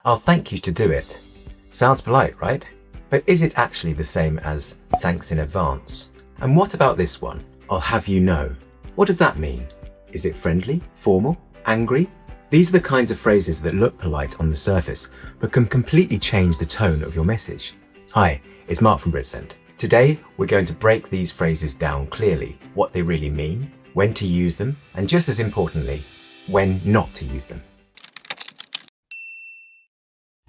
I'll thank you to do it. Sounds polite, right? But is it actually the same as thanks in advance? And what about this one? I'll have you know. What does that mean? Is it friendly, formal, angry? These are the kinds of phrases that look polite on the surface, but can completely change the tone of your message. Hi, it's Mark from Britsent. Today, we're going to break these phrases down clearly, what they really mean, when to use them, and just as importantly, when not to use them.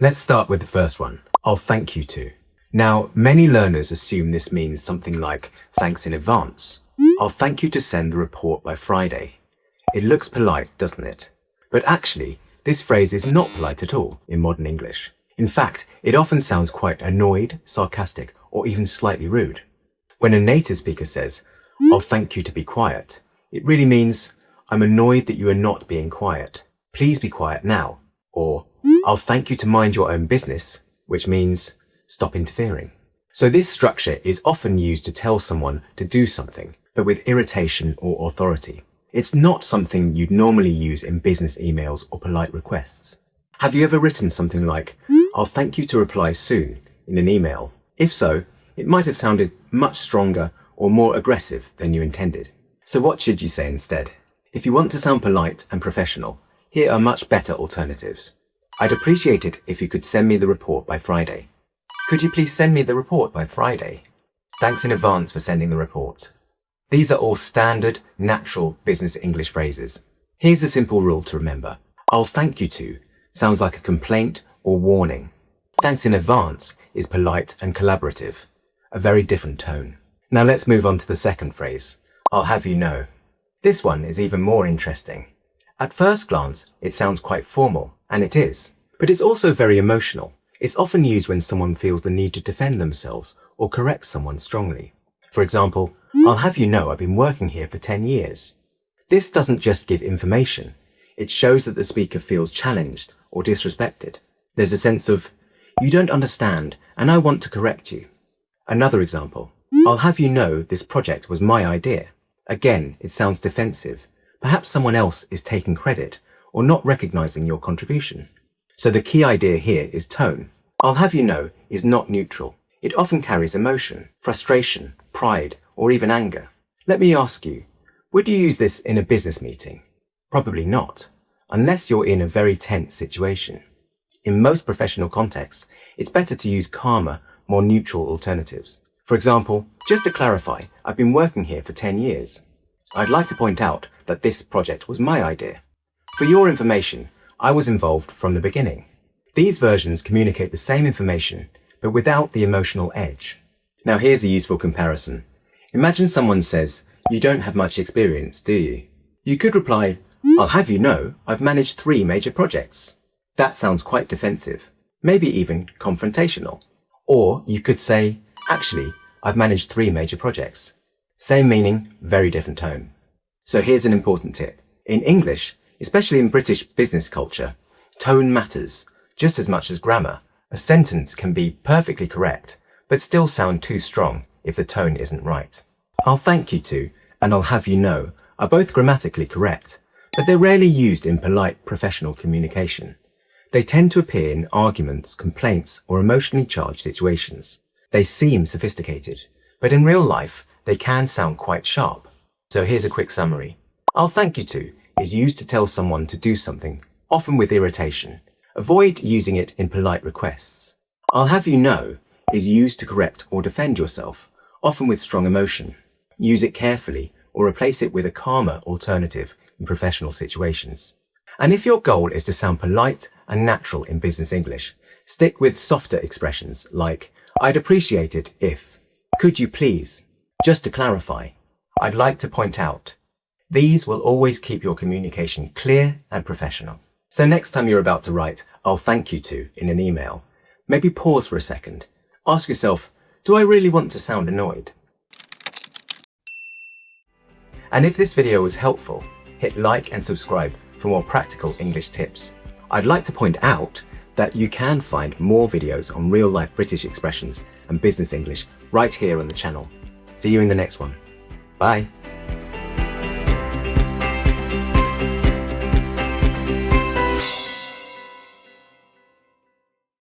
Let's start with the first one, I'll thank you to. Now, many learners assume this means something like thanks in advance. I'll thank you to send the report by Friday. It looks polite, doesn't it? But actually, this phrase is not polite at all in modern English. In fact, it often sounds quite annoyed, sarcastic, or even slightly rude. When a native speaker says, I'll thank you to be quiet, it really means, I'm annoyed that you are not being quiet. Please be quiet now. Or, I'll thank you to mind your own business, which means, stop interfering. So this structure is often used to tell someone to do something, but with irritation or authority. It's not something you'd normally use in business emails or polite requests. Have you ever written something like, I'll thank you to reply soon in an email? If so, it might have sounded much stronger or more aggressive than you intended. So what should you say instead? If you want to sound polite and professional, here are much better alternatives. I'd appreciate it if you could send me the report by Friday. Could you please send me the report by Friday? Thanks in advance for sending the report. These are all standard, natural business English phrases. Here's a simple rule to remember. I'll thank you to sounds like a complaint or warning. Thanks in advance is polite and collaborative, a very different tone. Now let's move on to the second phrase. I'll have you know. This one is even more interesting. At first glance, it sounds quite formal, and it is. But it's also very emotional. It's often used when someone feels the need to defend themselves or correct someone strongly. For example, I'll have you know I've been working here for 10 years. This doesn't just give information. It shows that the speaker feels challenged or disrespected. There's a sense of, you don't understand, and I want to correct you. Another example, I'll have you know this project was my idea. Again, it sounds defensive. Perhaps someone else is taking credit or not recognizing your contribution. So the key idea here is tone. I'll have you know is not neutral. It often carries emotion, frustration, pride, or even anger. Let me ask you, would you use this in a business meeting? Probably not, unless you're in a very tense situation. In most professional contexts, it's better to use calmer, more neutral alternatives. For example, just to clarify, I've been working here for 10 years. I'd like to point out that this project was my idea. For your information, I was involved from the beginning. These versions communicate the same information, but without the emotional edge. Now here's a useful comparison. Imagine someone says, you don't have much experience, do you? You could reply, I'll have you know, I've managed 3 major projects. That sounds quite defensive, maybe even confrontational. Or you could say, actually, I've managed 3 major projects. Same meaning, very different tone. So here's an important tip. In English, especially in British business culture, tone matters just as much as grammar. A sentence can be perfectly correct, but still sound too strong if the tone isn't right. I'll thank you to and I'll have you know are both grammatically correct, but they're rarely used in polite professional communication. They tend to appear in arguments, complaints, or emotionally charged situations. They seem sophisticated, but in real life, they can sound quite sharp. So here's a quick summary. I'll thank you to is used to tell someone to do something, often with irritation. Avoid using it in polite requests. I'll have you know is used to correct or defend yourself, often with strong emotion. Use it carefully or replace it with a calmer alternative in professional situations. And if your goal is to sound polite and natural in business English, stick with softer expressions like, I'd appreciate it if, could you please, just to clarify, I'd like to point out. These will always keep your communication clear and professional. So next time you're about to write, I'll thank you to in an email, maybe pause for a second. Ask yourself, do I really want to sound annoyed? And if this video was helpful, hit like and subscribe for more practical English tips. I'd like to point out that you can find more videos on real-life British expressions and business English right here on the channel. See you in the next one. Bye.